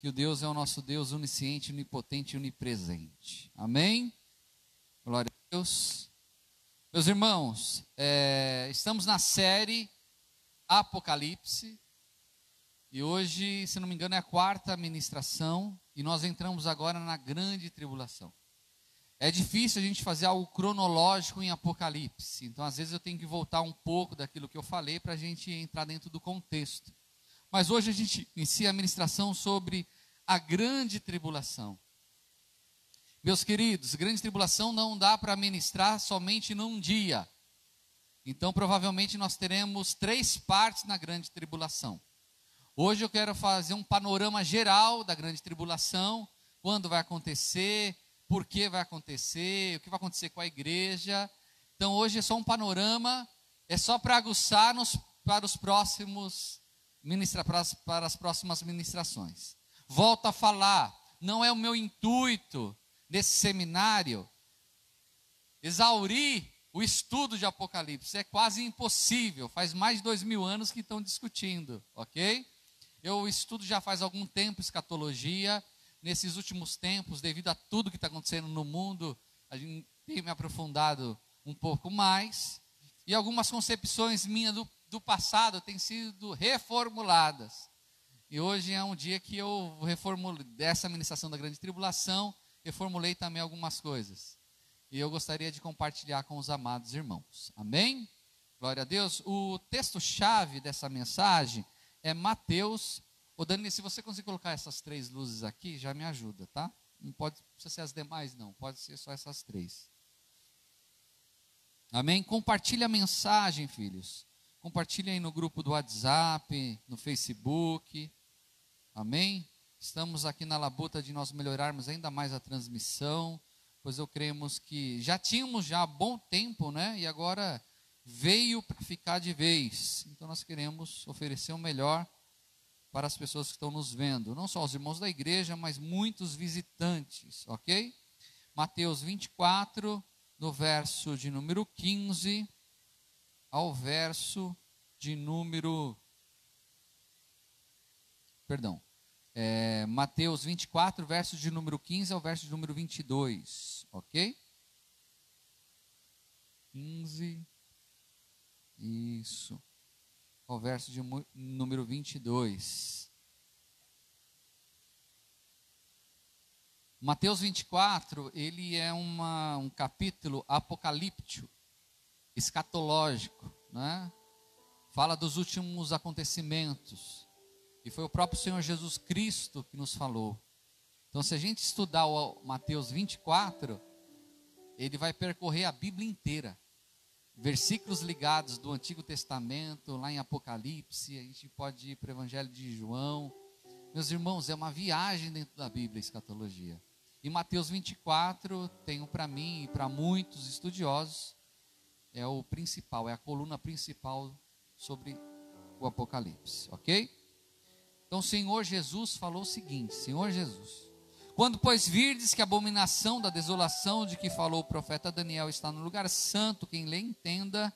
que o Deus é o nosso Deus onisciente, onipotente e onipresente. Amém? Glória a Deus. Meus irmãos, estamos na série Apocalipse, e hoje, se não me engano, é a quarta ministração, e nós entramos agora na grande tribulação. É difícil a gente fazer algo cronológico em Apocalipse, então às vezes eu tenho que voltar um pouco daquilo que eu falei para a gente entrar dentro do contexto. Mas hoje a gente inicia a ministração sobre a grande tribulação. Meus queridos, grande tribulação não dá para ministrar somente num dia. Então provavelmente nós teremos 3 partes na grande tribulação. Hoje eu quero fazer um panorama geral da grande tribulação, quando vai acontecer, por que vai acontecer, o que vai acontecer com a igreja. Então hoje é só um panorama, é só para aguçar-nos para os próximos para as próximas ministrações. Volto a falar, não é o meu intuito nesse seminário exaurir o estudo de Apocalipse, é quase impossível, faz mais de 2000 anos que estão discutindo, ok? Eu estudo já faz algum tempo escatologia. Nesses últimos tempos, devido a tudo que está acontecendo no mundo, a gente tem me aprofundado um pouco mais, e algumas concepções minhas do passado têm sido reformuladas, e hoje é um dia que eu reformulei, dessa ministração da grande tribulação, reformulei também algumas coisas, e eu gostaria de compartilhar com os amados irmãos, amém? Glória a Deus. O texto-chave dessa mensagem é Mateus. Ô Dani, se você conseguir colocar essas 3 luzes aqui, já me ajuda, tá? Não precisa ser as demais não, pode ser só essas 3. Amém? Compartilhe a mensagem, filhos. Compartilhe aí no grupo do WhatsApp, no Facebook. Amém? Estamos aqui na labuta de nós melhorarmos ainda mais a transmissão, pois eu cremos que já tínhamos há bom tempo, né? E agora veio para ficar de vez. Então nós queremos oferecer o melhor para as pessoas que estão nos vendo, não só os irmãos da igreja, mas muitos visitantes, ok? Mateus 24, no verso de número 15 ao verso de número, Mateus 24, verso de número 15 ao verso de número 22, ok? 15, isso, ao verso de número 22. Mateus 24, ele é um capítulo apocalíptico, escatológico, né? Fala dos últimos acontecimentos, e foi o próprio Senhor Jesus Cristo que nos falou. Então, se a gente estudar o Mateus 24, ele vai percorrer a Bíblia inteira. Versículos ligados do Antigo Testamento, lá em Apocalipse, a gente pode ir para o Evangelho de João. Meus irmãos, é uma viagem dentro da Bíblia, a escatologia. E Mateus 24, tenho para mim e para muitos estudiosos, é o principal, é a coluna principal sobre o Apocalipse, ok? Então o Senhor Jesus falou o seguinte, Senhor Jesus: quando, pois, virdes que a abominação da desolação de que falou o profeta Daniel está no lugar santo, quem lê entenda.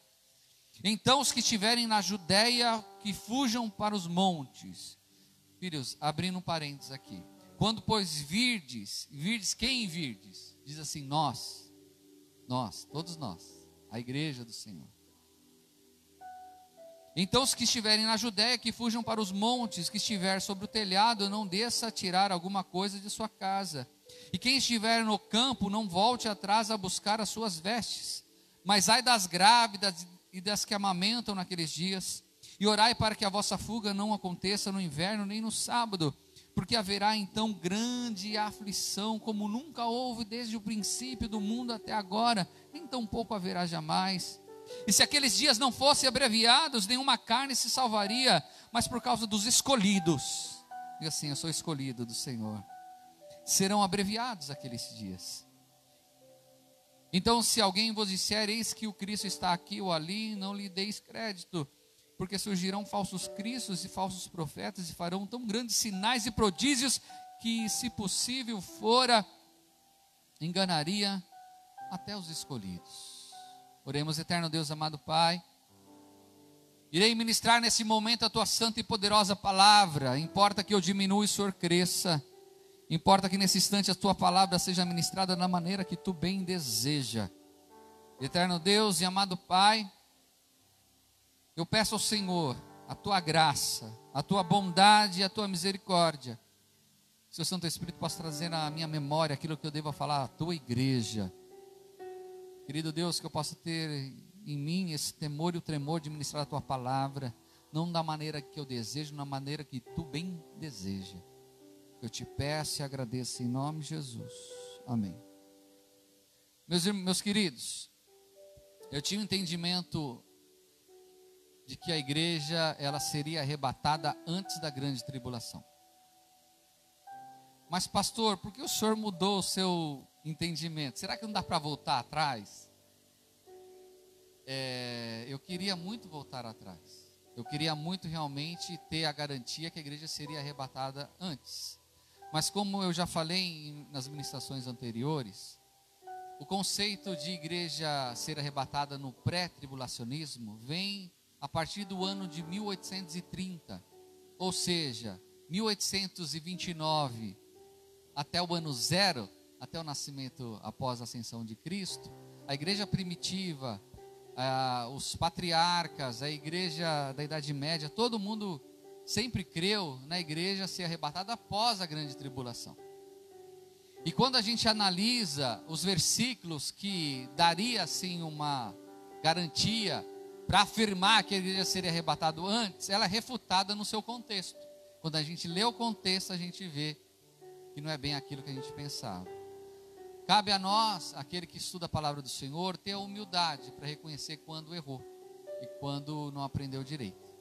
Então os que estiverem na Judéia, que fujam para os montes. Filhos, abrindo um parênteses aqui. Quando, pois, virdes quem virdes? Diz assim, nós, todos nós, a igreja do Senhor. Então os que estiverem na Judéia, que fujam para os montes, que estiver sobre o telhado, não desça a tirar alguma coisa de sua casa. E quem estiver no campo, não volte atrás a buscar as suas vestes. Mas ai das grávidas e das que amamentam naqueles dias. E orai para que a vossa fuga não aconteça no inverno, nem no sábado. Porque haverá então grande aflição, como nunca houve desde o princípio do mundo até agora, nem tampouco haverá jamais. E se aqueles dias não fossem abreviados, nenhuma carne se salvaria, mas por causa dos escolhidos, e assim, eu sou escolhido do Senhor, serão abreviados aqueles dias. Então, se alguém vos disser, eis que o Cristo está aqui ou ali, não lhe deis crédito, porque surgirão falsos cristos e falsos profetas, e farão tão grandes sinais e prodígios, que, se possível fora, enganaria até os escolhidos. Oremos. Eterno Deus, amado Pai, Irei ministrar nesse momento a tua santa e poderosa palavra. Importa que eu diminua e o Senhor cresça. Importa que nesse instante a tua palavra seja ministrada da maneira que tu bem deseja. Eterno Deus e amado Pai, eu peço ao Senhor a tua graça, a tua bondade e a tua misericórdia. Que o Seu Santo Espírito possa trazer na minha memória aquilo que eu devo falar à tua igreja. Querido Deus, que eu possa ter em mim esse temor e o tremor de ministrar a tua palavra, não da maneira que eu desejo, na maneira que tu bem deseja. Eu te peço e agradeço em nome de Jesus. Amém. Meus queridos, eu tinha um entendimento de que a igreja ela seria arrebatada antes da grande tribulação. Mas pastor, por que o senhor mudou o seu entendimento? Será que não dá para voltar atrás? Eu queria muito voltar atrás. Eu queria muito realmente ter a garantia que a igreja seria arrebatada antes. Mas como eu já falei nas ministrações anteriores, o conceito de igreja ser arrebatada no pré-tribulacionismo vem a partir do ano de 1830, ou seja, 1829 até o ano zero, até o nascimento após a ascensão de Cristo. A igreja primitiva, os patriarcas, a igreja da Idade Média, todo mundo sempre creu na igreja ser arrebatada após a grande tribulação. E quando a gente analisa os versículos que daria assim uma garantia para afirmar que a igreja seria arrebatada antes, ela é refutada no seu contexto. Quando a gente lê o contexto, a gente vê que não é bem aquilo que a gente pensava. Cabe a nós, aquele que estuda a palavra do Senhor, ter a humildade para reconhecer quando errou e quando não aprendeu direito.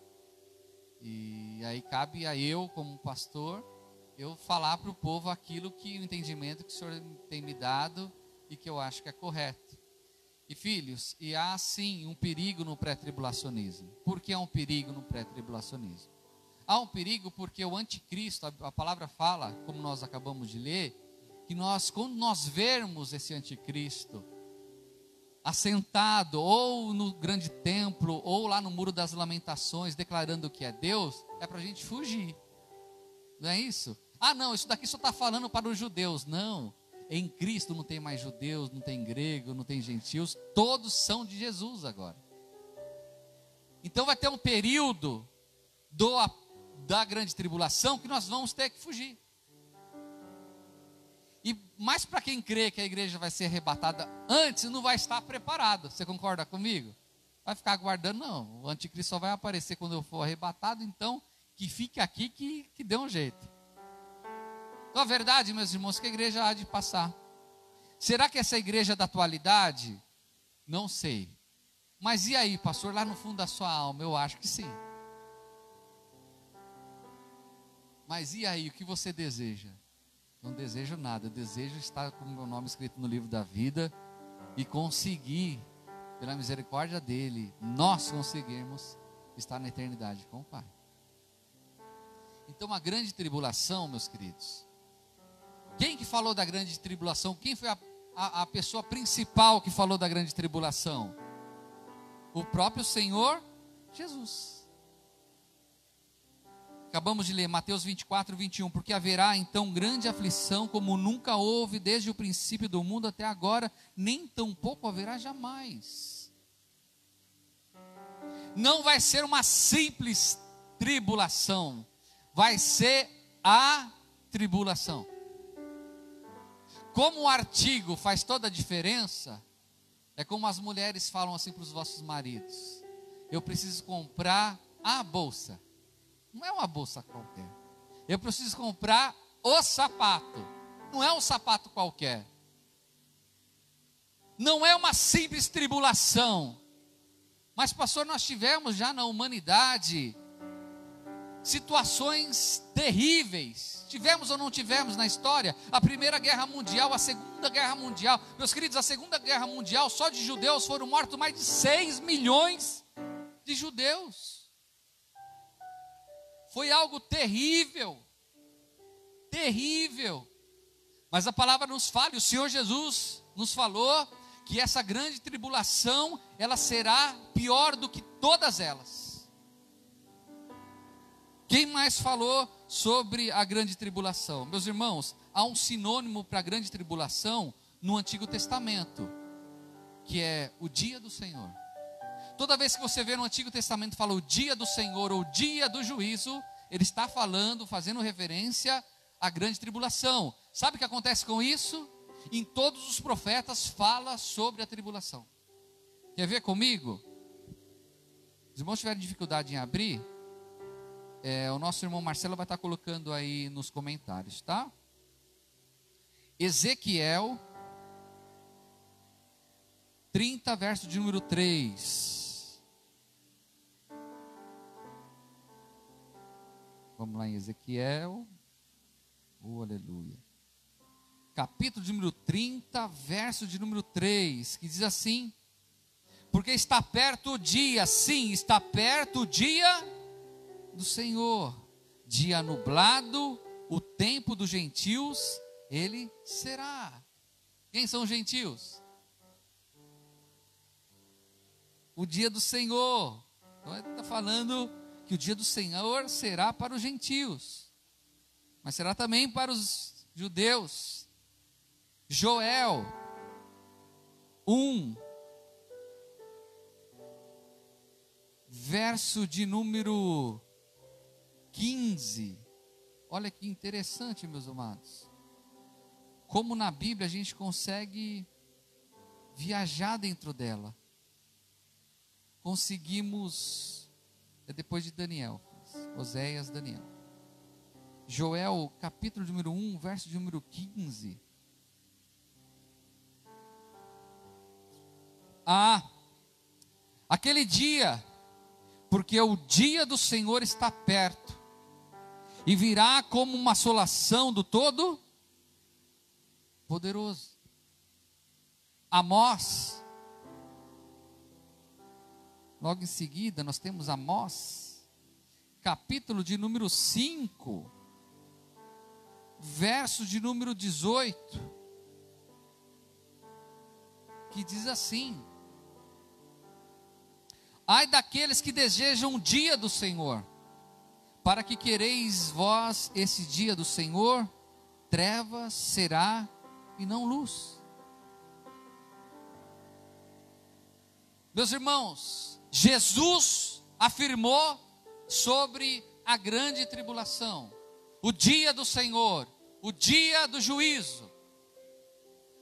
E aí cabe a eu, como pastor, eu falar para o povo aquilo que o entendimento que o Senhor tem me dado e que eu acho que é correto. E filhos, e há sim um perigo no pré-tribulacionismo. Por que há um perigo no pré-tribulacionismo? Há um perigo porque o anticristo, a palavra fala, como nós acabamos de ler, que quando nós vermos esse anticristo assentado ou no grande templo ou lá no muro das lamentações declarando que é Deus, é para a gente fugir. Não é isso? Ah não, isso daqui só está falando para os judeus. Não, em Cristo não tem mais judeus, não tem grego, não tem gentios, todos são de Jesus agora. Então vai ter um período da grande tribulação que nós vamos ter que fugir. E mais para quem crê que a igreja vai ser arrebatada antes, não vai estar preparado. Você concorda comigo? Vai ficar aguardando, não. O anticristo só vai aparecer quando eu for arrebatado, então que fique aqui que dê um jeito. Então a verdade, meus irmãos, que a igreja há de passar. Será que essa igreja da atualidade? Não sei. Mas e aí, pastor, lá no fundo da sua alma? Eu acho que sim. Mas e aí, o que você deseja? Não desejo nada, eu desejo estar com o meu nome escrito no livro da vida e conseguir, pela misericórdia dele, nós conseguirmos estar na eternidade com o Pai. Então a grande tribulação, meus queridos, quem que falou da grande tribulação? Quem foi a pessoa principal que falou da grande tribulação? O próprio Senhor Jesus. Acabamos de ler Mateus 24, 21, porque haverá então grande aflição como nunca houve desde o princípio do mundo até agora, nem tampouco haverá jamais. Não vai ser uma simples tribulação, vai ser a tribulação. Como o artigo faz toda a diferença, é como as mulheres falam assim para os vossos maridos: eu preciso comprar a bolsa. Não é uma bolsa qualquer. Eu preciso comprar o sapato. Não é um sapato qualquer. Não é uma simples tribulação. Mas pastor, nós tivemos já na humanidade situações terríveis. Tivemos ou não tivemos na história? A Primeira Guerra Mundial, a Segunda Guerra Mundial. Meus queridos, a Segunda Guerra Mundial, só de judeus foram mortos mais de 6 milhões de judeus. Foi algo terrível, terrível. Mas a palavra nos fala, e o Senhor Jesus nos falou que essa grande tribulação, ela será pior do que todas elas. Quem mais falou sobre a grande tribulação? Meus irmãos, há um sinônimo para a grande tribulação no Antigo Testamento, que é o dia do Senhor. Toda vez que você vê no Antigo Testamento fala o dia do Senhor ou o dia do juízo, ele está falando, fazendo referência à grande tribulação. Sabe o que acontece com isso? Em todos os profetas fala sobre a tribulação. Quer ver comigo? Os irmãos tiverem dificuldade em abrir, o nosso irmão Marcelo vai estar colocando aí nos comentários, tá? Ezequiel 30, verso de número 3. Vamos lá em Ezequiel. Aleluia. Capítulo de número 30, verso de número 3, que diz assim: porque está perto o dia, sim, está perto o dia do Senhor, dia nublado, o tempo dos gentios, ele será. Quem são os gentios? O dia do Senhor. Então ele está falando que o dia do Senhor será para os gentios, mas será também para os judeus. Joel 1, verso de número 15. Olha que interessante, meus amados. Como na Bíblia a gente consegue viajar dentro dela. Conseguimos, depois de Daniel, Oséias, Daniel. Joel, capítulo número 1, verso de número 15. Aquele dia, porque o dia do Senhor está perto, e virá como uma assolação do Todo-Poderoso. Amós, logo em seguida nós temos Amós, capítulo de número 5, verso de número 18, que diz assim: ai daqueles que desejam o dia do Senhor, para que quereis vós esse dia do Senhor? Trevas será e não luz. Meus irmãos, Jesus afirmou sobre a grande tribulação, o dia do Senhor, o dia do juízo.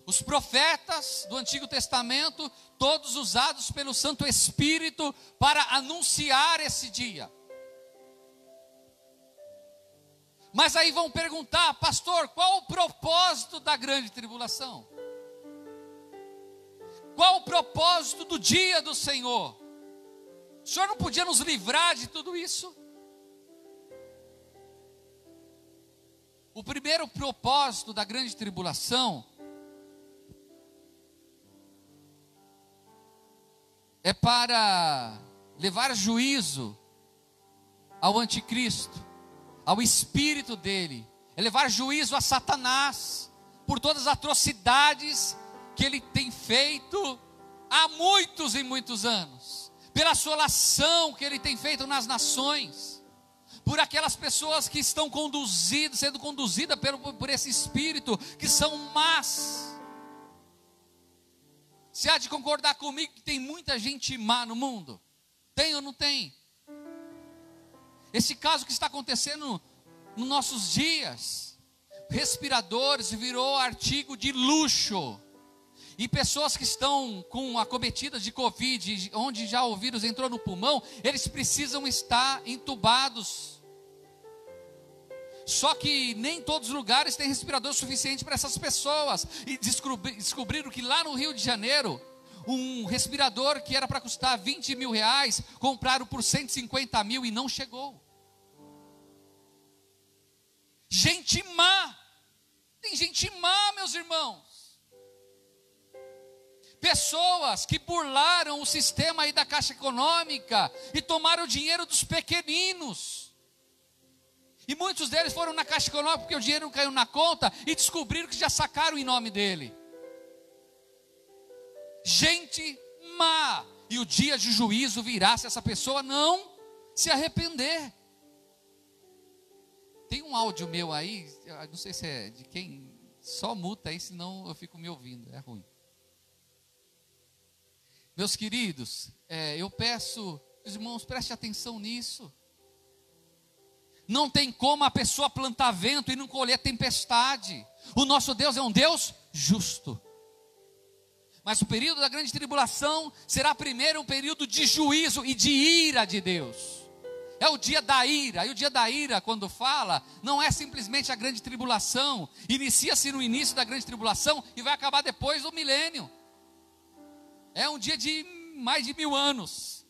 Os profetas do Antigo Testamento, todos usados pelo Santo Espírito para anunciar esse dia. Mas aí vão perguntar: pastor, qual o propósito da grande tribulação? Qual o propósito do dia do Senhor? O Senhor não podia nos livrar de tudo isso? O primeiro propósito da grande tribulação é para levar juízo ao anticristo, ao espírito dele, é levar juízo a Satanás, por todas as atrocidades que ele tem feito há muitos e muitos anos, pela assolação que ele tem feito nas nações, por aquelas pessoas que estão sendo conduzidas por esse espírito, que são más. Você há de concordar comigo que tem muita gente má no mundo? Tem ou não tem? Esse caso que está acontecendo nos nossos dias, respiradores virou artigo de luxo, e pessoas que estão com acometidas de Covid, onde já o vírus entrou no pulmão, eles precisam estar entubados. Só que nem todos os lugares têm respirador suficiente para essas pessoas. E descobriram que lá no Rio de Janeiro, um respirador que era para custar 20 mil reais, compraram por 150 mil e não chegou. Gente má, tem gente má, meus irmãos. Pessoas que burlaram o sistema aí da Caixa Econômica e tomaram o dinheiro dos pequeninos. E muitos deles foram na Caixa Econômica porque o dinheiro não caiu na conta e descobriram que já sacaram em nome dele. Gente má. E o dia de juízo virá se essa pessoa não se arrepender. Tem um áudio meu aí, não sei se é de quem, só muta aí, senão eu fico me ouvindo, é ruim. Meus queridos, eu peço, os irmãos, prestem atenção nisso. Não tem como a pessoa plantar vento e não colher tempestade. O nosso Deus é um Deus justo. Mas o período da grande tribulação será primeiro um período de juízo e de ira de Deus. É o dia da ira. E o dia da ira, quando fala, não é simplesmente a grande tribulação. Inicia-se no início da grande tribulação e vai acabar depois do milênio. É um dia de mais de 1000 anos.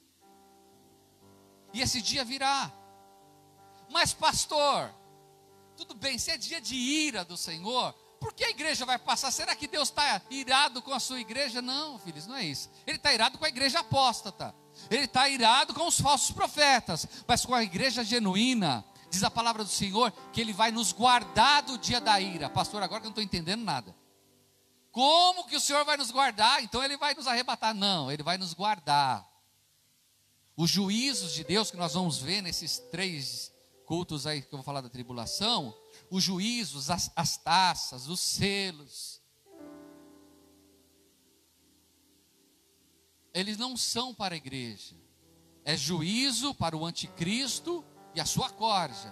E esse dia virá. Mas pastor, tudo bem, se é dia de ira do Senhor, por que a igreja vai passar? Será que Deus está irado com a sua igreja? Não, filhos, não é isso. Ele está irado com a igreja apóstata. Ele está irado com os falsos profetas. Mas com a igreja genuína, diz a palavra do Senhor, que Ele vai nos guardar do dia da ira. Pastor, agora que eu não estou entendendo nada. Como que o Senhor vai nos guardar? Então Ele vai nos arrebatar? Não, Ele vai nos guardar. Os juízos de Deus que nós vamos ver nesses 3 cultos aí que eu vou falar da tribulação, os juízos, as taças, os selos, eles não são para a igreja, é juízo para o anticristo e a sua corja.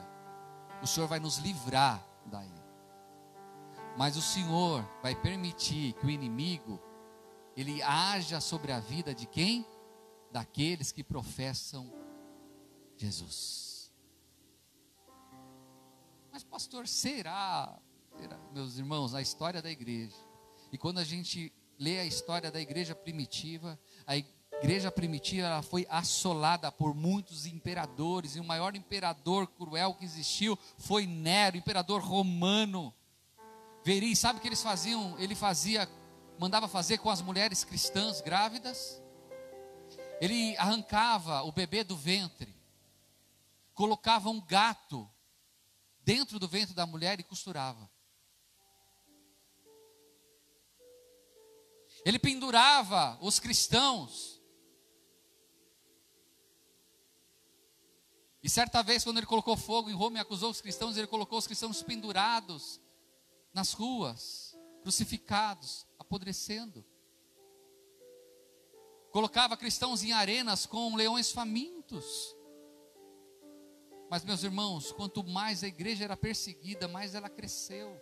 O Senhor vai nos livrar daí, mas o Senhor vai permitir que o inimigo, ele haja sobre a vida de quem? Daqueles que professam Jesus. Mas pastor, será, meus irmãos, a história da igreja, e quando a gente lê a história da igreja primitiva, a igreja primitiva ela foi assolada por muitos imperadores, e o maior imperador cruel que existiu foi Nero, imperador romano. Veri, sabe o que eles faziam? Ele mandava fazer com as mulheres cristãs grávidas? Ele arrancava o bebê do ventre, colocava um gato dentro do ventre da mulher e costurava. Ele pendurava os cristãos. E certa vez, quando ele colocou fogo em Roma e acusou os cristãos, ele colocou os cristãos pendurados nas ruas, crucificados, apodrecendo. Colocava cristãos em arenas com leões famintos. Mas, meus irmãos, quanto mais a igreja era perseguida, mais ela cresceu.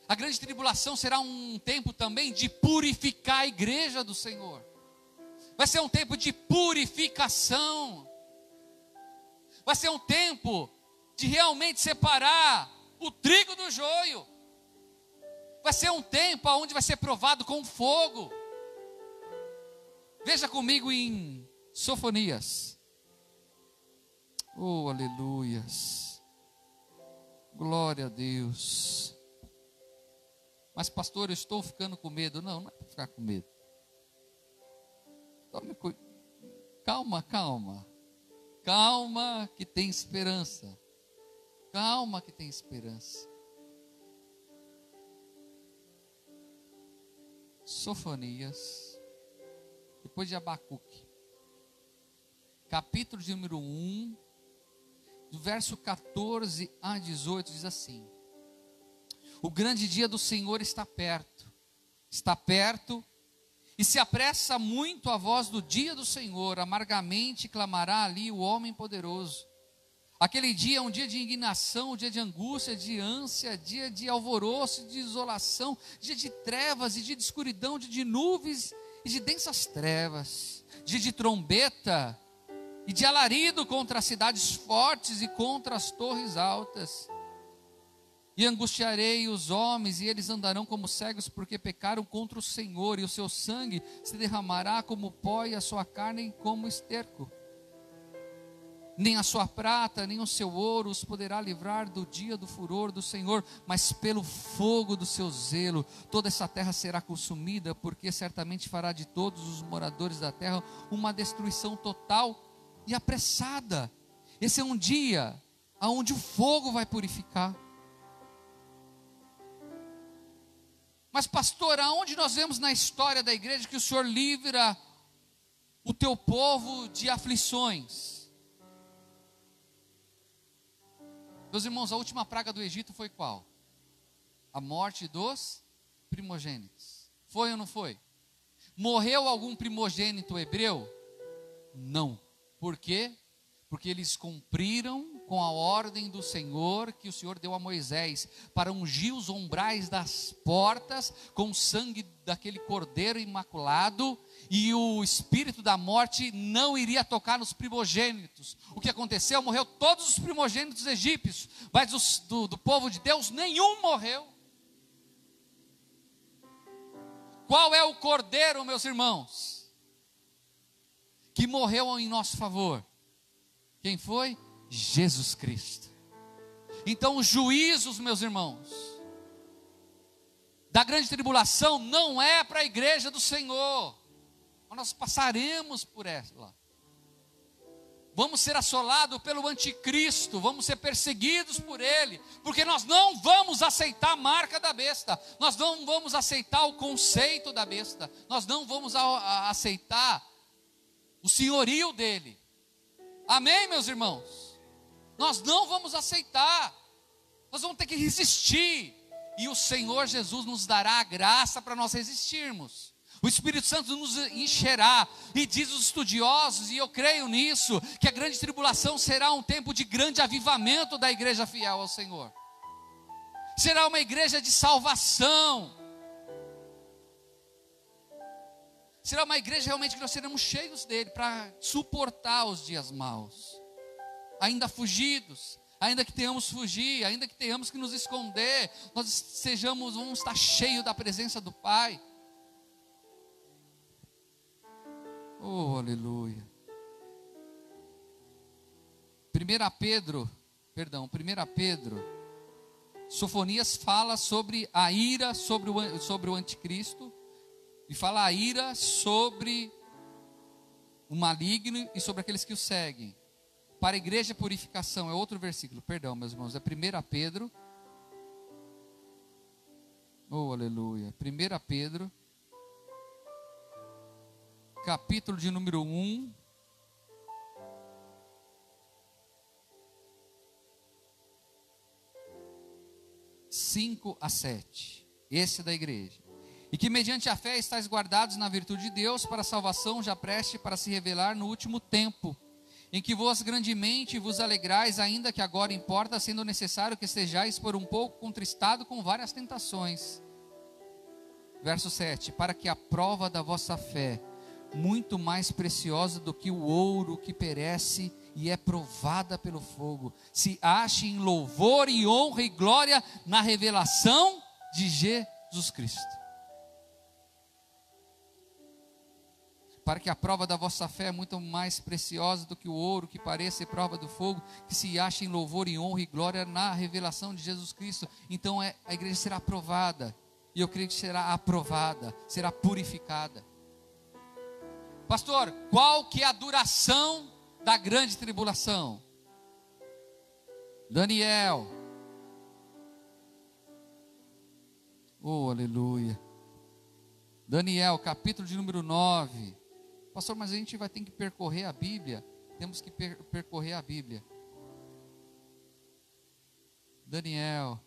A grande tribulação será um tempo também de purificar a igreja do Senhor. Vai ser um tempo de purificação. Vai ser um tempo de realmente separar o trigo do joio. Vai ser um tempo onde vai ser provado com fogo. Veja comigo em Sofonias. Oh, aleluias. Glória a Deus. Mas pastor, eu estou ficando com medo. Não, não é para ficar com medo. Calma, calma. Calma que tem esperança. Calma que tem esperança. Sofonias. Depois de Abacuque. Capítulo de número 1. Do verso 14 a 18 diz assim: o grande dia do Senhor está perto, e se apressa muito a voz do dia do Senhor, amargamente clamará ali o homem poderoso. Aquele dia é um dia de indignação, um dia de angústia, de ânsia, dia de alvoroço, de isolação, dia de trevas e dia de escuridão, dia de nuvens e de densas trevas, dia de trombeta e de alarido contra as cidades fortes e contra as torres altas. E angustiarei os homens, e eles andarão como cegos, porque pecaram contra o Senhor, e o seu sangue se derramará como pó, e a sua carne como esterco. Nem a sua prata, nem o seu ouro os poderá livrar do dia do furor do Senhor, mas pelo fogo do seu zelo, toda essa terra será consumida, porque certamente fará de todos os moradores da terra uma destruição total e apressada. Esse é um dia onde o fogo vai purificar. Mas pastor, aonde nós vemos na história da igreja que o Senhor livra o teu povo de aflições? Meus irmãos, a última praga do Egito foi qual? A morte dos primogênitos. Foi ou não foi? Morreu algum primogênito hebreu? Não. Por quê? Porque eles cumpriram com a ordem do Senhor, que o Senhor deu a Moisés, para ungir os umbrais das portas com o sangue daquele cordeiro imaculado, e o espírito da morte não iria tocar nos primogênitos. O que aconteceu? Morreu todos os primogênitos egípcios, mas do povo de Deus nenhum morreu. Qual é o cordeiro, meus irmãos, que morreu em nosso favor? Quem foi? Jesus Cristo. Então os juízos, meus irmãos, da grande tribulação não é para a igreja do Senhor. Nós passaremos por ela. Vamos ser assolados pelo anticristo, vamos ser perseguidos por ele, porque nós não vamos aceitar a marca da besta, nós não vamos aceitar o conceito da besta, nós não vamos aceitar o senhorio dele. Amém, meus irmãos? Nós não vamos aceitar, nós vamos ter que resistir, e o Senhor Jesus nos dará a graça para nós resistirmos. O Espírito Santo nos encherá, e diz os estudiosos, e eu creio nisso, que a grande tribulação será um tempo de grande avivamento da igreja fiel ao Senhor. Será uma igreja de salvação. Será uma igreja realmente que nós seremos cheios dele para suportar os dias maus. Ainda fugidos, ainda que tenhamos que fugir, ainda que tenhamos que nos esconder, nós vamos estar cheios da presença do Pai. Oh, aleluia. 1 Pedro, Sofonias fala sobre a ira sobre o anticristo, e fala a ira sobre o maligno e sobre aqueles que o seguem. Para a igreja, purificação é outro versículo, perdão, meus irmãos, é 1 Pedro, oh, aleluia, 1 Pedro, capítulo de número 1, (5 a 7), esse é da igreja. E que mediante a fé estáis guardados na virtude de Deus, para a salvação já preste para se revelar no último tempo, em que vós grandemente vos alegrais, ainda que agora importa, sendo necessário que estejais por um pouco contristado com várias tentações. Verso 7, para que a prova da vossa fé, muito mais preciosa do que o ouro que perece e é provada pelo fogo, se ache em louvor e honra e glória na revelação de Jesus Cristo. Para que a prova da vossa fé é muito mais preciosa do que o ouro que parece prova do fogo, que se ache em louvor e honra e glória na revelação de Jesus Cristo. Então a igreja será aprovada, e eu creio que será aprovada, será purificada. Pastor, qual que é a duração da grande tribulação? Daniel. Oh, aleluia. Daniel, capítulo de número 9. Pastor, mas a gente vai ter que percorrer a Bíblia. Temos que percorrer a Bíblia. Daniel.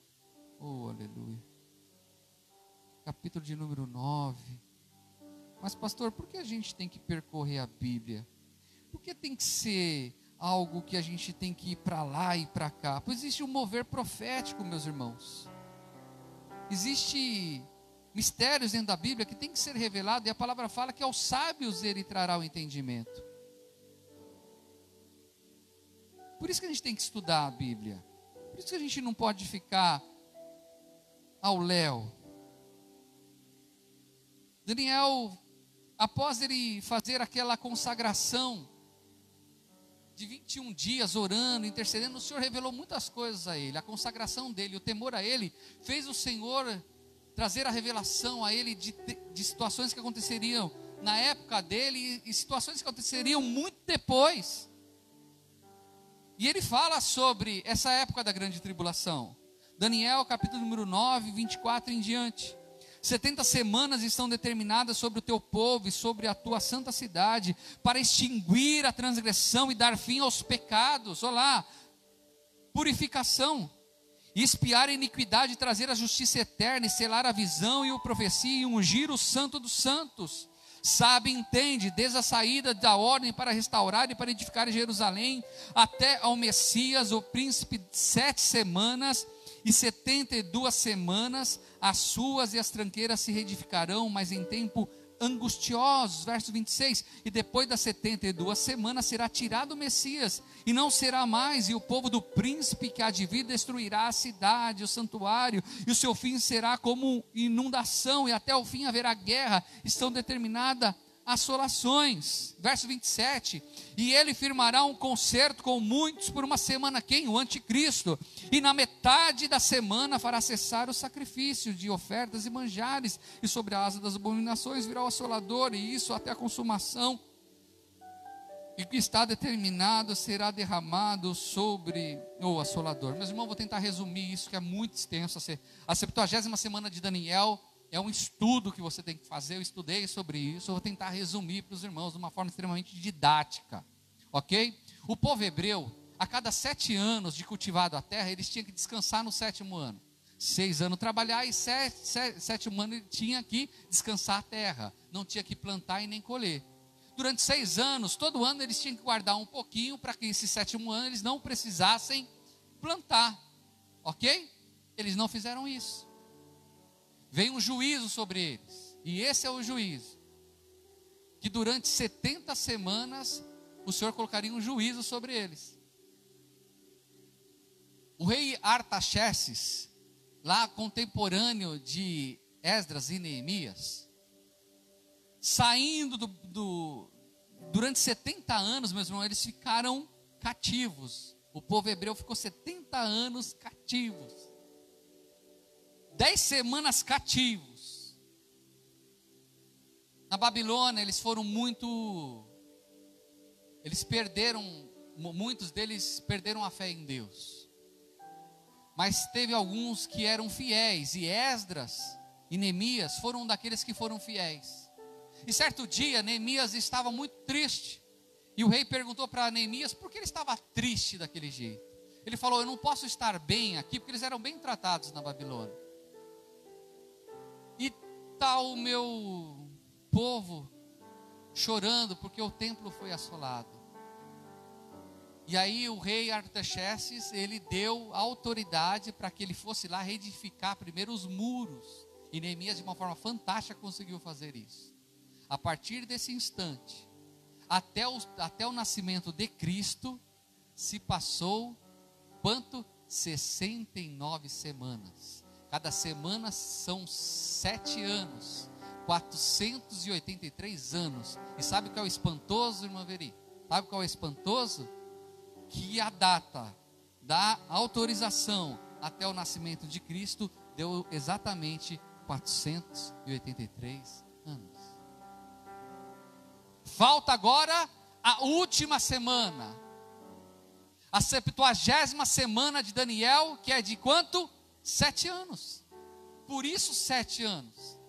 Oh, aleluia. Capítulo de número 9. Mas pastor, por que a gente tem que percorrer a Bíblia? Por que tem que ser algo que a gente tem que ir para lá e para cá? Pois existe um mover profético, meus irmãos. Existe mistérios dentro da Bíblia que tem que ser revelado, e a palavra fala que aos sábios ele trará o entendimento. Por isso que a gente tem que estudar a Bíblia. Por isso que a gente não pode ficar ao léu. Daniel, após ele fazer aquela consagração de 21 dias orando, intercedendo, o Senhor revelou muitas coisas a ele. A consagração dele, o temor a ele, fez o Senhor trazer a revelação a ele de situações que aconteceriam na época dele e situações que aconteceriam muito depois. E ele fala sobre essa época da grande tribulação. Daniel, capítulo número 9, 24 em diante. 70 semanas estão determinadas sobre o teu povo e sobre a tua santa cidade, para extinguir a transgressão e dar fim aos pecados. Olá, purificação, e expiar a iniquidade, trazer a justiça eterna, e selar a visão e a profecia, e ungir o santo dos santos. Sabe, entende, desde a saída da ordem para restaurar e para edificar Jerusalém, até ao Messias, o príncipe, 7 semanas e 72 semanas, as suas e as tranqueiras se reedificarão, mas em tempo angustiosos. Verso 26, e depois das 72 semanas será tirado o Messias, e não será mais, e o povo do príncipe que há de vir destruirá a cidade, o santuário, e o seu fim será como inundação, e até o fim haverá guerra, estão determinadas assolações. Verso 27, e ele firmará um concerto com muitos por uma semana. Quem? O anticristo. E na metade da semana fará cessar o sacrifício de ofertas e manjares, e sobre a asa das abominações virá o assolador, e isso até a consumação. E o que está determinado será derramado sobre o assolador. Meus irmãos, vou tentar resumir isso, que é muito extenso. A 70ª semana de Daniel é um estudo que você tem que fazer. Eu estudei sobre isso. Eu vou tentar resumir para os irmãos de uma forma extremamente didática, ok? O povo hebreu, a cada 7 anos de cultivado a terra, eles tinham que descansar no 7º ano. 6 anos trabalhar, e 7º ano ele tinha que descansar a terra, não tinha que plantar e nem colher. Durante 6 anos, todo ano eles tinham que guardar um pouquinho, para que esse 7º ano eles não precisassem plantar, ok? Eles não fizeram isso. Veio um juízo sobre eles, e esse é o juízo, que durante 70 semanas, o Senhor colocaria um juízo sobre eles. O rei Artaxerxes, lá contemporâneo de Esdras e Neemias, saindo durante 70 anos, meus irmãos, eles ficaram cativos. O povo hebreu ficou 70 anos cativos. 10 semanas cativos. Na Babilônia eles foram muitos deles perderam a fé em Deus. Mas teve alguns que eram fiéis, e Esdras e Neemias foram daqueles que foram fiéis. E certo dia Neemias estava muito triste, e o rei perguntou para Neemias por que ele estava triste daquele jeito. Ele falou: eu não posso estar bem aqui, porque eles eram bem tratados na Babilônia. E está o meu povo chorando porque o templo foi assolado. E aí o rei Artaxerxes, ele deu autoridade para que ele fosse lá reedificar primeiro os muros. E Neemias, de uma forma fantástica, conseguiu fazer isso. A partir desse instante, até o nascimento de Cristo, se passou quanto? 69 semanas. Cada semana são 7 anos, 483 anos. E sabe o que é o espantoso, irmã Veri? Sabe qual é o espantoso? Que a data da autorização até o nascimento de Cristo deu exatamente 483 anos. Falta agora a última semana, a 70ª semana de Daniel, que é de quanto? 7 anos. Por isso 7 anos.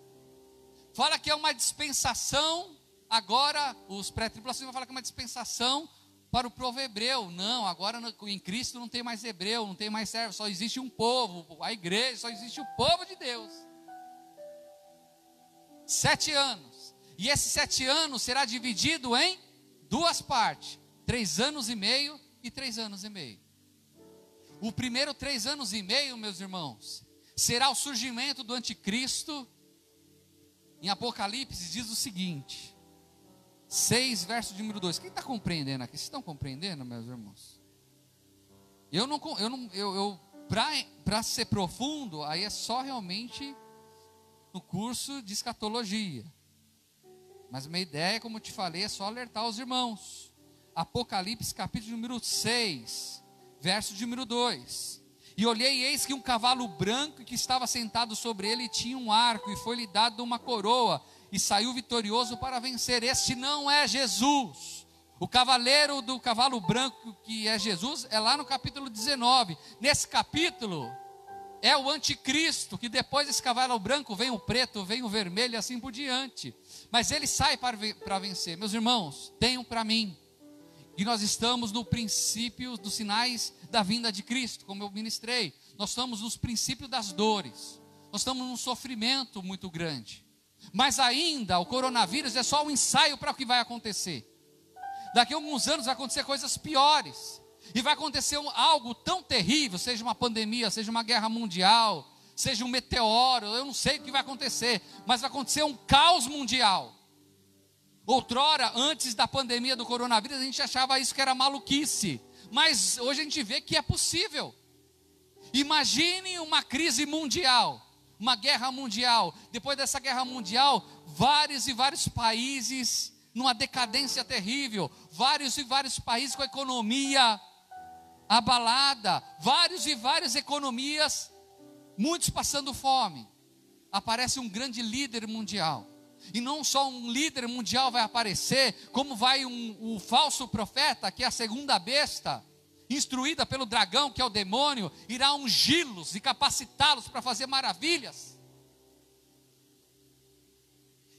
Fala que é uma dispensação. Agora os pré-tribulacionistas vão falar que é uma dispensação para o povo hebreu. Não, agora em Cristo não tem mais hebreu, não tem mais servo, só existe um povo, a igreja, só existe o povo de Deus. 7 anos. E esses 7 anos será dividido em 2 partes: 3 anos e meio e 3 anos e meio. O primeiro 3 anos e meio, meus irmãos, será o surgimento do anticristo. Em Apocalipse diz o seguinte, 6, verso de número 2. Quem está compreendendo aqui? Vocês estão compreendendo, meus irmãos? Para ser profundo, aí é só realmente no curso de escatologia. Mas minha ideia, como eu te falei, é só alertar os irmãos. Apocalipse capítulo número 6, verso de número 2. E olhei, eis que um cavalo branco que estava sentado sobre ele tinha um arco, e foi-lhe dado uma coroa, e saiu vitorioso para vencer. Este não é Jesus. O cavaleiro do cavalo branco, que é Jesus, é lá no capítulo 19. Nesse capítulo é o anticristo, que depois desse cavalo branco vem o preto, vem o vermelho e assim por diante. Mas ele sai para vencer. Meus irmãos, tenham para mim, E nós estamos no princípio dos sinais da vinda de Cristo, como eu ministrei. Nós estamos nos princípios das dores. Nós estamos num sofrimento muito grande. Mas ainda o coronavírus é só um ensaio para o que vai acontecer. Daqui a alguns anos vai acontecer coisas piores. E vai acontecer algo tão terrível, seja uma pandemia, seja uma guerra mundial, seja um meteoro, eu não sei o que vai acontecer, mas vai acontecer um caos mundial. Outrora, antes da pandemia do coronavírus, a gente achava isso que era maluquice, mas hoje a gente vê que é possível. Imagine uma crise mundial, uma guerra mundial. Depois dessa guerra mundial, vários e vários países numa decadência terrível, vários e vários países com a economia abalada, vários e várias economias, muitos passando fome. Aparece um grande líder mundial. E não só um líder mundial vai aparecer, como vai o falso profeta, que é a segunda besta, instruída pelo dragão, que é o demônio, irá ungí-los e capacitá-los para fazer maravilhas.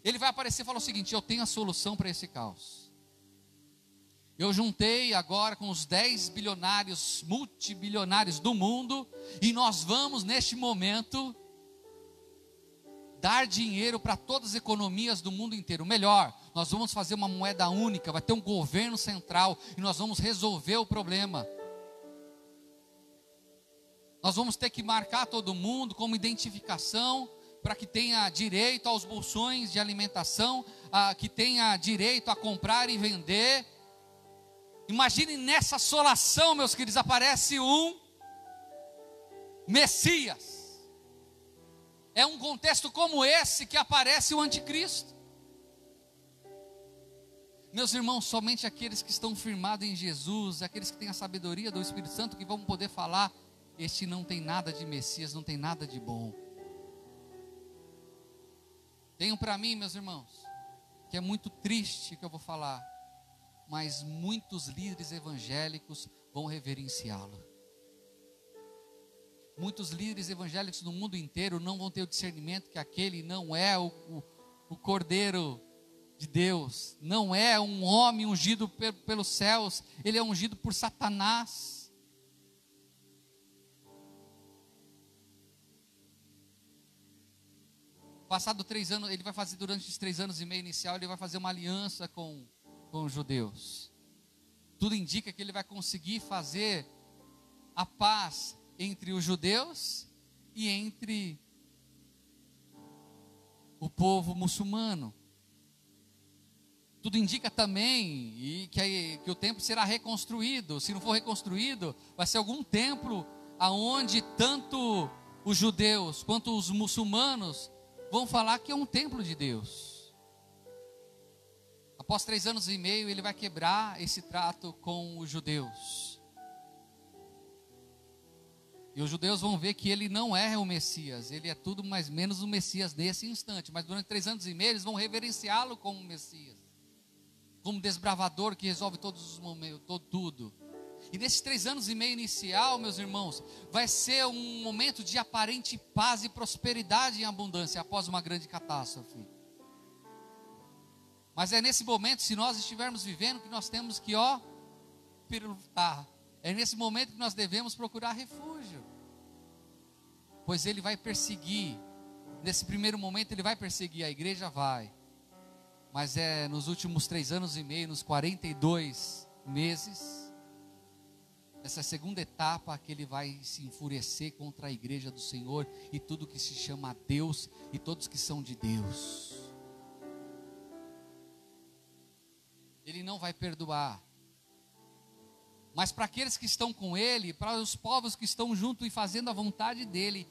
Ele vai aparecer e falar o seguinte: eu tenho a solução para esse caos. Eu juntei agora com os 10 bilionários, multibilionários do mundo, e nós vamos neste momento dar dinheiro para todas as economias do mundo inteiro. Melhor, nós vamos fazer uma moeda única, vai ter um governo central e nós vamos resolver o problema. Nós vamos ter que marcar todo mundo como identificação, para que tenha direito aos bolsões de alimentação, que tenha direito a comprar e vender. Imagine nessa assolação, meus queridos, aparece um Messias. É um contexto como esse que aparece o anticristo. Meus irmãos, somente aqueles que estão firmados em Jesus, aqueles que têm a sabedoria do Espírito Santo, que vão poder falar: este não tem nada de Messias, não tem nada de bom. Tenho para mim, meus irmãos, que é muito triste que eu vou falar, mas muitos líderes evangélicos vão reverenciá-lo. Muitos líderes evangélicos no mundo inteiro não vão ter o discernimento que aquele não é o Cordeiro de Deus, não é um homem ungido pelos céus, ele é ungido por Satanás. Passado 3 anos, ele vai fazer, durante esses 3 anos e meio inicial, ele vai fazer uma aliança com os judeus. Tudo indica que ele vai conseguir fazer a paz entre os judeus e entre o povo muçulmano. Tudo indica também que o templo será reconstruído. Se não for reconstruído, vai ser algum templo aonde tanto os judeus quanto os muçulmanos vão falar que é um templo de Deus. Após 3 anos e meio, ele vai quebrar esse trato com os judeus. E os judeus vão ver que ele não é o Messias, ele é tudo mais menos o Messias nesse instante. Mas durante 3 anos e meio, eles vão reverenciá-lo como Messias, como desbravador que resolve todos os momentos, tudo. E nesses 3 anos e meio inicial, meus irmãos, vai ser um momento de aparente paz e prosperidade em abundância após uma grande catástrofe. Mas é nesse momento, se nós estivermos vivendo, que nós temos que perguntar. É nesse momento que nós devemos procurar refúgio. Pois ele vai perseguir, nesse primeiro momento ele vai perseguir, a igreja vai. Mas é nos últimos 3 anos e meio, nos 42 meses, essa segunda etapa que ele vai se enfurecer contra a igreja do Senhor e tudo que se chama Deus e todos que são de Deus. Ele não vai perdoar. Mas para aqueles que estão com ele, para os povos que estão junto e fazendo a vontade dele,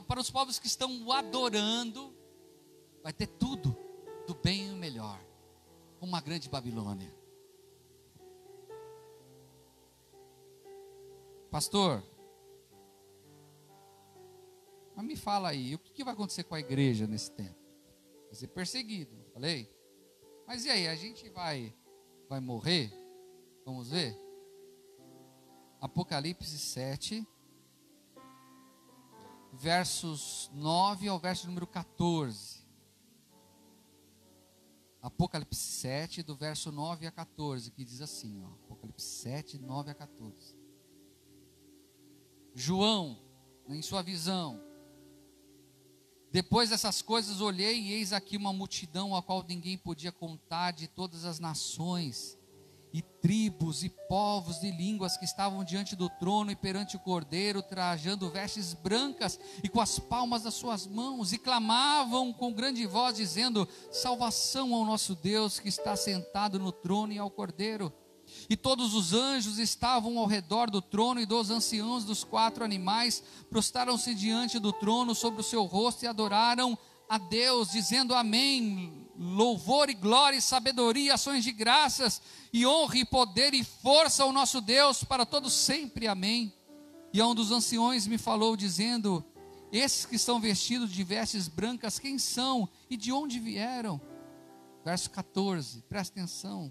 para os povos que estão o adorando, vai ter tudo do bem e o melhor, uma grande Babilônia. Pastor, mas me fala aí, o que vai acontecer com a igreja nesse tempo? Vai ser perseguido, não falei? Mas e aí, a gente vai morrer? Vamos ver? Apocalipse 7, versos 9 ao verso número 14. Apocalipse 7, do verso 9 a 14, que diz assim, ó, Apocalipse 7, 9 a 14. João, em sua visão: depois dessas coisas olhei e eis aqui uma multidão a qual ninguém podia contar, de todas as nações e tribos e povos e línguas, que estavam diante do trono e perante o Cordeiro, trajando vestes brancas e com as palmas das suas mãos, e clamavam com grande voz, dizendo: salvação ao nosso Deus, que está sentado no trono, e ao Cordeiro. E todos os anjos estavam ao redor do trono, e dos anciãos dos 4 animais prostraram-se diante do trono sobre o seu rosto e adoraram a Deus, dizendo: amém. Louvor e glória e sabedoria, ações de graças e honra e poder e força ao nosso Deus para todos sempre, amém. E um dos anciões me falou, dizendo: esses que estão vestidos de vestes brancas, quem são e de onde vieram? Verso 14, presta atenção.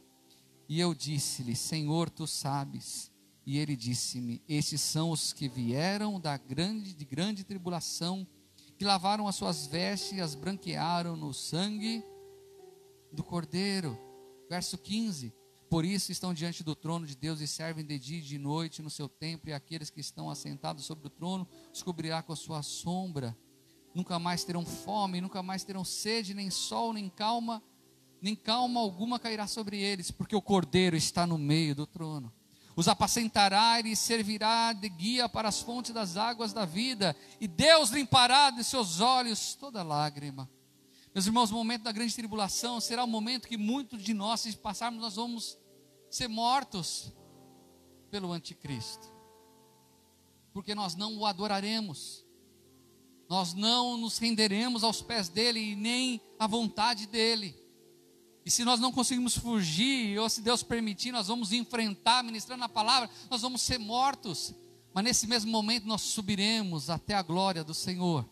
E eu disse-lhe: Senhor, tu sabes. E ele disse-me: estes são os que vieram de grande tribulação, que lavaram as suas vestes e as branquearam no sangue do Cordeiro. Verso 15: por isso estão diante do trono de Deus e servem de dia e de noite no seu templo, e aqueles que estão assentados sobre o trono os cobrirá com a sua sombra. Nunca mais terão fome, nunca mais terão sede, nem sol, nem calma alguma cairá sobre eles, porque o Cordeiro está no meio do trono. Os apacentará e servirá de guia para as fontes das águas da vida, e Deus limpará de seus olhos toda lágrima. Meus irmãos, o momento da grande tribulação será o momento que muitos de nós, se passarmos, nós vamos ser mortos pelo anticristo, porque nós não o adoraremos, nós não nos renderemos aos pés dele e nem à vontade dele. E se nós não conseguirmos fugir, ou se Deus permitir, nós vamos enfrentar, ministrando a palavra, nós vamos ser mortos. Mas nesse mesmo momento nós subiremos até a glória do Senhor,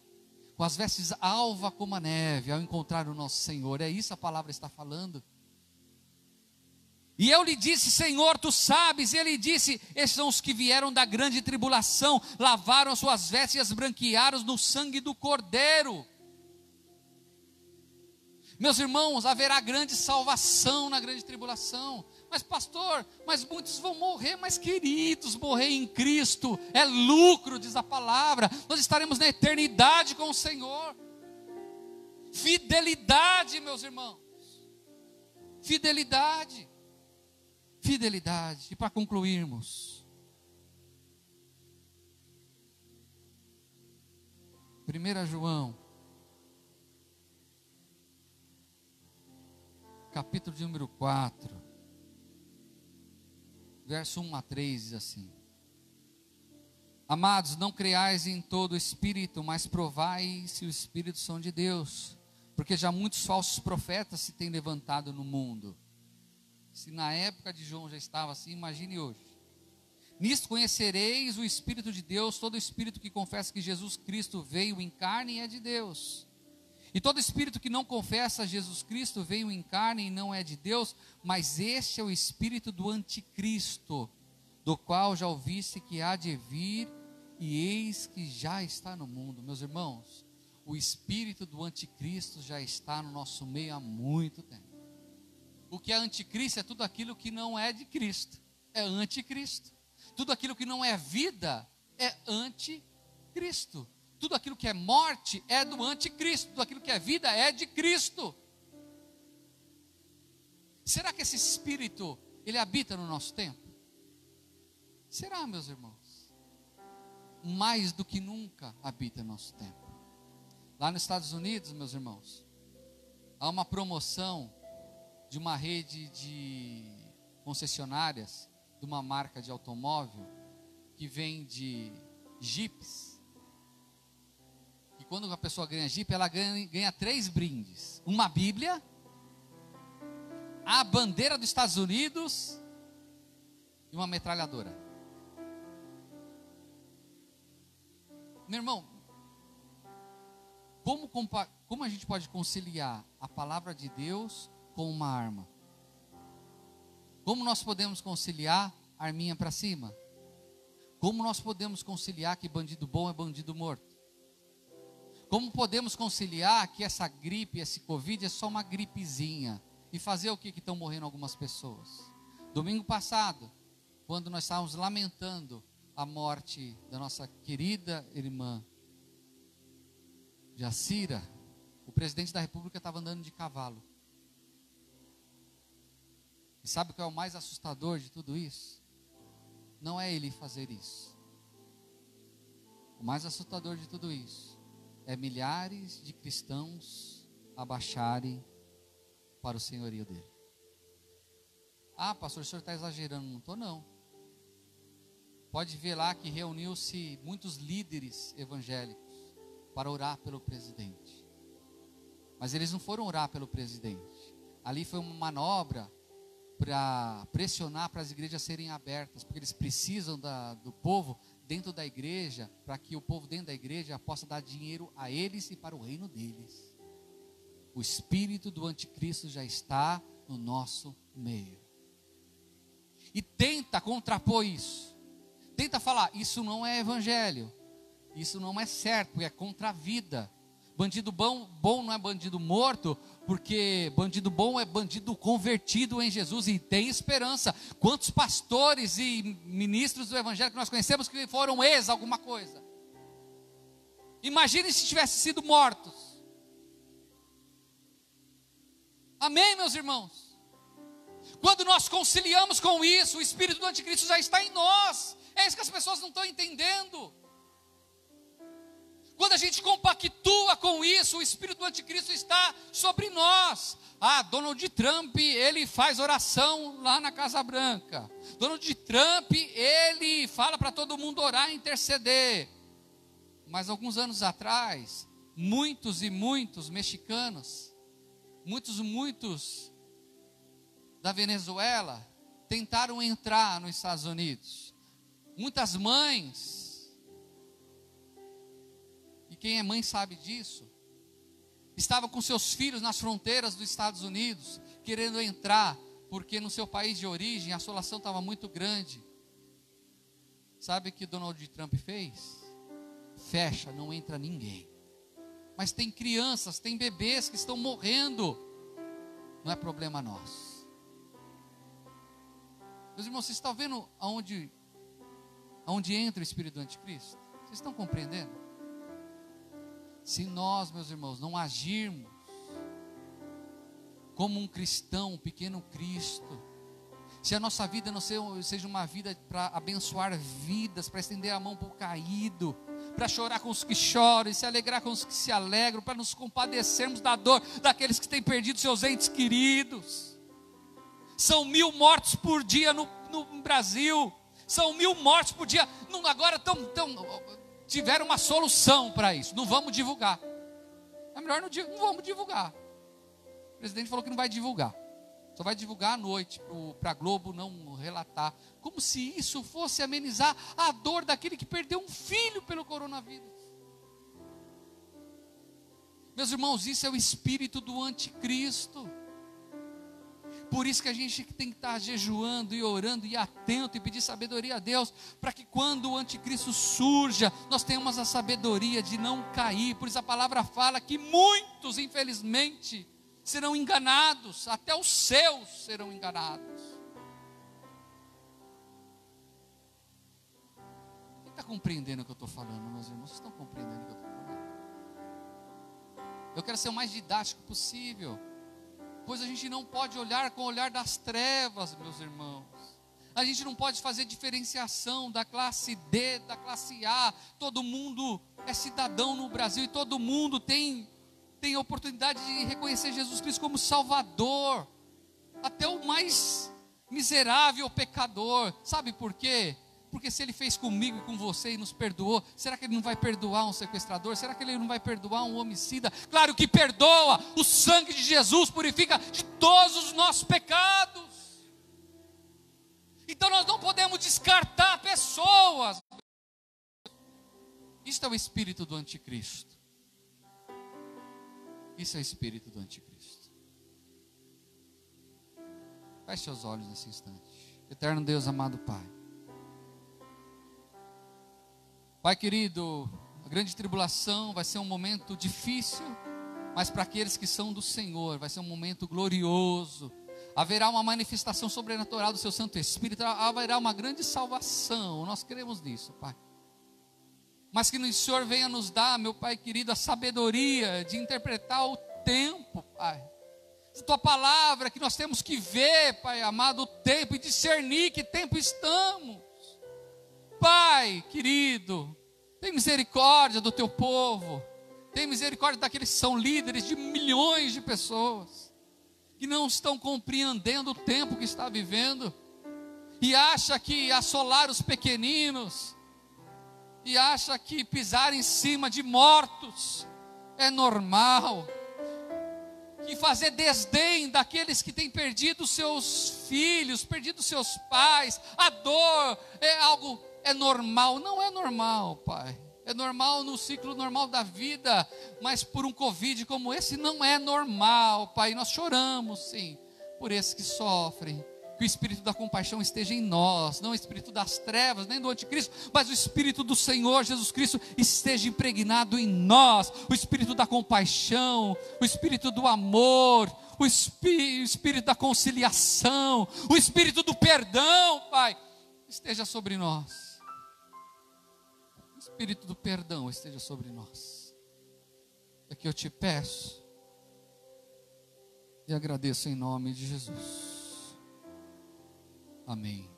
com as vestes alva como a neve, ao encontrar o nosso Senhor. É isso a palavra está falando. E eu lhe disse: Senhor, tu sabes. E ele disse: esses são os que vieram da grande tribulação, lavaram as suas vestes e as branquearam no sangue do Cordeiro. Meus irmãos, haverá grande salvação na grande tribulação. Mas pastor, mas muitos vão morrer. Mas queridos, morrer em Cristo é lucro, diz a palavra. Nós estaremos na eternidade com o Senhor. Fidelidade, meus irmãos. Fidelidade. Fidelidade. E para concluirmos, 1 João, capítulo de número 4, verso 1 a 3, diz assim: amados, não creais em todo espírito, mas provai se os espíritos são de Deus, porque já muitos falsos profetas se têm levantado no mundo. Se na época de João já estava assim, imagine hoje. Nisto conhecereis o Espírito de Deus: todo espírito que confessa que Jesus Cristo veio em carne é de Deus. E todo espírito que não confessa Jesus Cristo veio em carne e não é de Deus, mas este é o espírito do anticristo, do qual já ouviste que há de vir, e eis que já está no mundo. Meus irmãos, o espírito do anticristo já está no nosso meio há muito tempo. O que é anticristo é tudo aquilo que não é de Cristo, é anticristo. Tudo aquilo que não é vida é anticristo. Tudo aquilo que é morte é do anticristo. Tudo aquilo que é vida é de Cristo. Será que esse espírito, ele habita no nosso tempo? Será, meus irmãos? Mais do que nunca habita no nosso tempo. Lá nos Estados Unidos, meus irmãos, há uma promoção de uma rede de concessionárias, de uma marca de automóvel, que vende jipes. E quando a pessoa ganha Jeep, ela ganha 3 brindes: uma Bíblia, a bandeira dos Estados Unidos e uma metralhadora. Meu irmão, como a gente pode conciliar a palavra de Deus com uma arma? Como nós podemos conciliar a arminha para cima? Como nós podemos conciliar que bandido bom é bandido morto? Como podemos conciliar que essa gripe, esse Covid é só uma gripezinha? e fazer o que estão morrendo algumas pessoas. Domingo passado, quando nós estávamos lamentando a morte da nossa querida irmã Jacira, o presidente da República estava andando de cavalo. E sabe qual é o mais assustador de tudo isso? Não é ele fazer isso. O mais assustador de tudo isso é milhares de cristãos abaixarem para o senhorio dele. Ah, pastor, o senhor está exagerando. Não estou, não. Pode ver lá que reuniu-se muitos líderes evangélicos para orar pelo presidente. Mas eles não foram orar pelo presidente. Ali foi uma manobra para pressionar para as igrejas serem abertas, porque eles precisam do povo dentro da igreja, para que o povo dentro da igreja possa dar dinheiro a eles e para o reino deles. O espírito do anticristo já está no nosso meio. E tenta contrapor isso. Tenta falar, isso não é evangelho. Isso não é certo, é contra a vida. Bandido bom não é bandido morto, porque bandido bom é bandido convertido em Jesus e tem esperança. Quantos pastores e ministros do evangelho que nós conhecemos que foram alguma coisa? Imagine se tivessem sido mortos. Amém, meus irmãos? Quando nós conciliamos com isso, o espírito do anticristo já está em nós. É isso que as pessoas não estão entendendo. Quando a gente compactua com isso, o espírito do anticristo está sobre nós. Donald Trump, ele faz oração lá na Casa Branca. Donald Trump, ele fala para todo mundo orar e interceder. Mas alguns anos atrás, muitos e muitos mexicanos, muitos da Venezuela, tentaram entrar nos Estados Unidos. Muitas mães, e quem é mãe sabe disso, estavam com seus filhos nas fronteiras dos Estados Unidos, querendo entrar, porque no seu país de origem a assolação estava muito grande. Sabe o que Donald Trump fez? Fecha, não entra ninguém. Mas tem crianças, tem bebês que estão morrendo. Não é problema nosso. Meus irmãos, vocês estão vendo aonde entra o espírito do anticristo? Vocês estão compreendendo? Se nós, meus irmãos, não agirmos como um cristão, um pequeno Cristo, se a nossa vida não seja uma vida para abençoar vidas, para estender a mão para o caído, para chorar com os que choram e se alegrar com os que se alegram, para nos compadecermos da dor daqueles que têm perdido seus entes queridos. São 1000 mortos por dia no Brasil. São 1000 mortos por dia. Agora tiveram uma solução para isso. Não vamos divulgar. É melhor não vamos divulgar. O presidente falou que não vai divulgar. Só vai divulgar à noite para a Globo não relatar. Como se isso fosse amenizar a dor daquele que perdeu um filho pelo coronavírus. Meus irmãos, isso é o espírito do anticristo. Por isso que a gente tem que estar jejuando e orando e atento e pedir sabedoria a Deus, para que quando o anticristo surja, nós tenhamos a sabedoria de não cair. Por isso a palavra fala que muitos, infelizmente, serão enganados, até os seus serão enganados. Quem está compreendendo o que eu estou falando, meus irmãos? Vocês estão compreendendo o que eu estou falando? Eu quero ser o mais didático possível, pois a gente não pode olhar com o olhar das trevas, meus irmãos. A gente não pode fazer diferenciação da classe D, da classe A. Todo mundo é cidadão no Brasil e todo mundo tem a oportunidade de reconhecer Jesus Cristo como Salvador. Até o mais miserável pecador. Sabe por quê? Porque se Ele fez comigo e com você e nos perdoou, será que Ele não vai perdoar um sequestrador? Será que Ele não vai perdoar um homicida? Claro que perdoa. O sangue de Jesus purifica de todos os nossos pecados. Então nós não podemos descartar pessoas. Isto é o espírito do anticristo. Isso é o espírito do anticristo. Feche seus olhos nesse instante. Eterno Deus, amado Pai. Pai querido, a grande tribulação vai ser um momento difícil, mas para aqueles que são do Senhor, vai ser um momento glorioso. Haverá uma manifestação sobrenatural do seu Santo Espírito, haverá uma grande salvação. Nós cremos nisso, Pai. Mas que o Senhor venha nos dar, meu Pai querido, a sabedoria de interpretar o tempo, Pai. A Tua palavra, que nós temos que ver, Pai amado, o tempo e discernir que tempo estamos. Pai querido, tem misericórdia do Teu povo. Tem misericórdia daqueles que são líderes de milhões de pessoas, que não estão compreendendo o tempo que está vivendo, e acha que assolar os pequeninos, e acha que pisar em cima de mortos é normal, que fazer desdém daqueles que têm perdido seus filhos, perdido seus pais, a dor é normal. Não é normal, Pai. É normal no ciclo normal da vida, mas por um Covid como esse não é normal, Pai. Nós choramos, sim, por esses que sofrem. Que o Espírito da compaixão esteja em nós, não o Espírito das trevas, nem do anticristo, mas o Espírito do Senhor Jesus Cristo esteja impregnado em nós. O Espírito da compaixão, o Espírito do amor, o Espírito da conciliação, o Espírito do perdão, Pai, esteja sobre nós. O Espírito do perdão esteja sobre nós. É que eu te peço e agradeço em nome de Jesus. Amém.